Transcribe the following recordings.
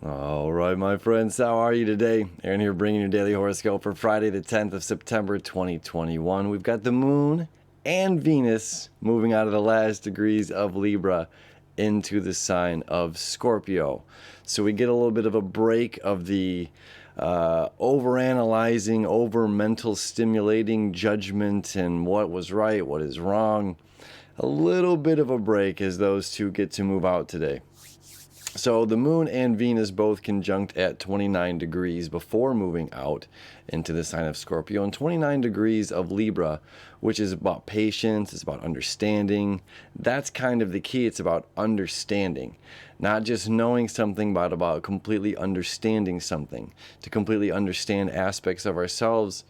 All right, my friends, how are you today? Aaron here bringing your daily horoscope for Friday, the 10th of September, 2021. We've got the moon and Venus moving out of the last degrees of Libra into the sign of Scorpio. So we get a little bit of a break of the overanalyzing, over mental stimulating judgment and what was right, what is wrong. A little bit of a break as those two get to move out today. So the moon and Venus both conjunct at 29 degrees before moving out into the sign of Scorpio, and 29 degrees of Libra, which is about patience, it's about understanding. That's kind of the key. It's about understanding, not just knowing something, but about completely understanding something, to completely understand aspects of ourselves,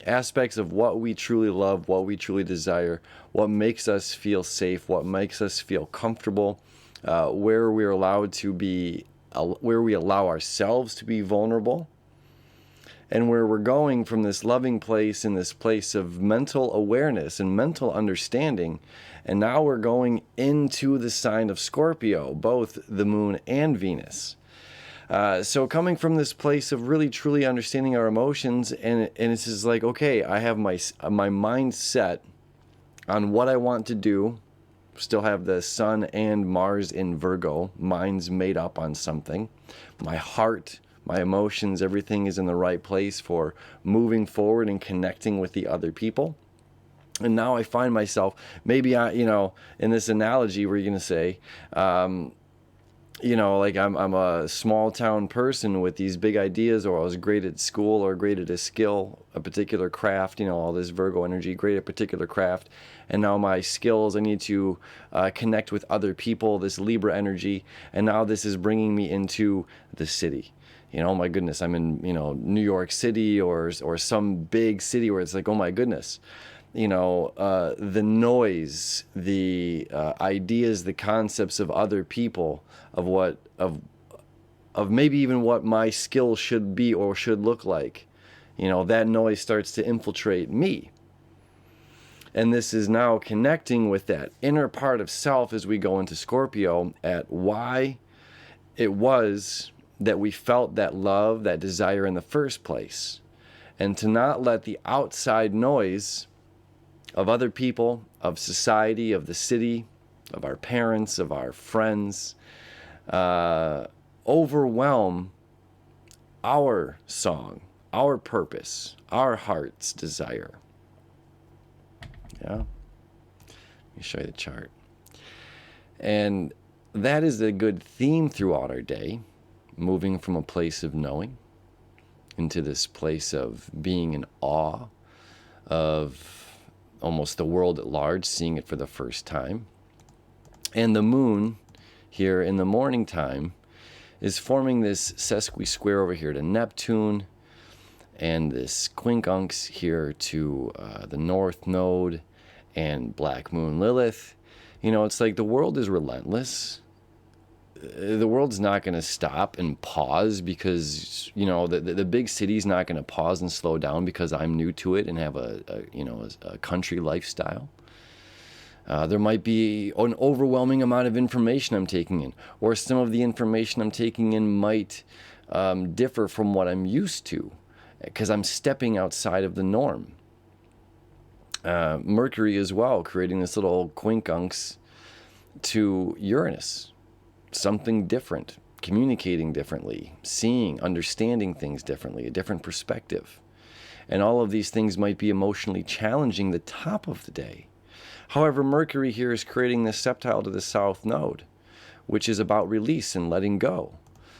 aspects of what we truly love, what we truly desire, what makes us feel safe, what makes us feel comfortable, where we're allowed to be, where we allow ourselves to be vulnerable, and where we're going from this loving place and this place of mental awareness and mental understanding. And now we're going into the sign of Scorpio, both the moon and Venus. So coming from this place of really truly understanding our emotions, and it's just like, okay, I have my mind set on what I want to do. Still have the Sun and Mars in Virgo. Mind's made up on something. My heart, my emotions, everything is in the right place for moving forward and connecting with the other people. And now I find myself, maybe in this analogy where you're going to say, like I'm a small town person with these big ideas, or I was great at school or great at a skill, a particular craft, all this Virgo energy, great at a particular craft. And now my skills, I need to connect with other people, this Libra energy. And now this is bringing me into the city. Oh my goodness, I'm in, New York City or some big city where it's like, oh my goodness. The noise, the ideas, the concepts of other people, of maybe even what my skill should be or should look like. That noise starts to infiltrate me. And this is now connecting with that inner part of self as we go into Scorpio at why it was that we felt that love, that desire in the first place. And to not let the outside noise of other people, of society, of the city, of our parents, of our friends, overwhelm our song, our purpose, our heart's desire. Yeah. Let me show you the chart. And that is a good theme throughout our day, moving from a place of knowing into this place of being in awe of almost the world at large, seeing it for the first time. And the moon here in the morning time is forming this sesqui-square over here to Neptune, and this quincunx here to the North Node and Black Moon Lilith. It's like the world is relentless. The world's not going to stop and pause because, the big city's not going to pause and slow down because I'm new to it and have a country lifestyle. There might be an overwhelming amount of information I'm taking in, or some of the information I'm taking in might differ from what I'm used to, because I'm stepping outside of the norm. Mercury as well, creating this little quincunx to Uranus. Something different, communicating differently, seeing, understanding things differently, a different perspective. And all of these things might be emotionally challenging the top of the day. However, Mercury here is creating this septile to the South Node, which is about release and letting go.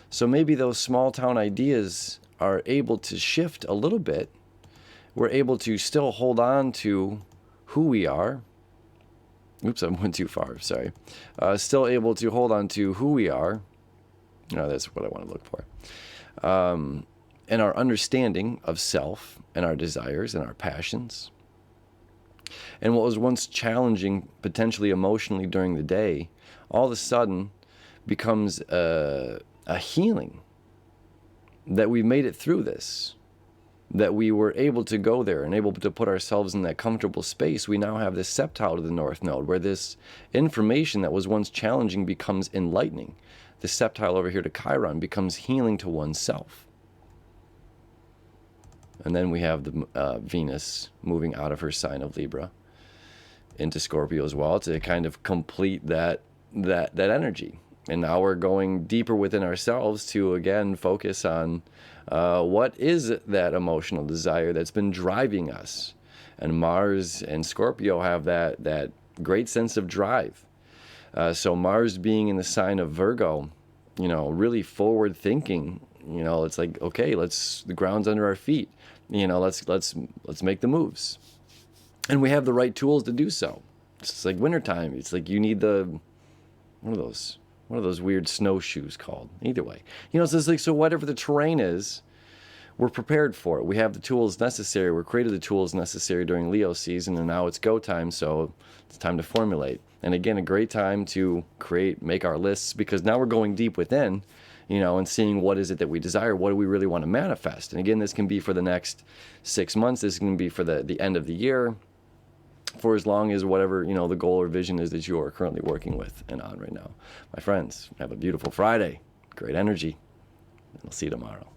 So maybe those small town ideas are able to shift a little bit. We're able to still hold on to who we are. Oops, I went too far, sorry. Still able to hold on to who we are. No, that's what I want to look for. And our understanding of self and our desires and our passions. And what was once challenging, potentially emotionally during the day, all of a sudden becomes a healing. That we made it through this. That we were able to go there and able to put ourselves in that comfortable space. We now have this septile to the North Node, where this information that was once challenging becomes enlightening. the septile over here to Chiron becomes healing to oneself. And then we have the Venus moving out of her sign of Libra into Scorpio as well to kind of complete that energy. And now we're going deeper within ourselves to, again, focus on what is that emotional desire that's been driving us. And Mars and Scorpio have that great sense of drive. So Mars being in the sign of Virgo, really forward thinking, it's like, okay, the ground's under our feet. Let's make the moves. And we have the right tools to do so. It's like wintertime. It's like you need what are those weird snowshoes called? Either way. So it's like, so whatever the terrain is, we're prepared for it. We have the tools necessary. We're created the tools necessary during Leo season, and now it's go time, so it's time to formulate. And again, a great time to make our lists, because now we're going deep within, and seeing what is it that we desire, what do we really want to manifest. And again, this can be for the next 6 months, this can be for the end of the year, for as long as whatever, the goal or vision is that you are currently working with and on right now. My friends, have a beautiful Friday, great energy, and I'll see you tomorrow.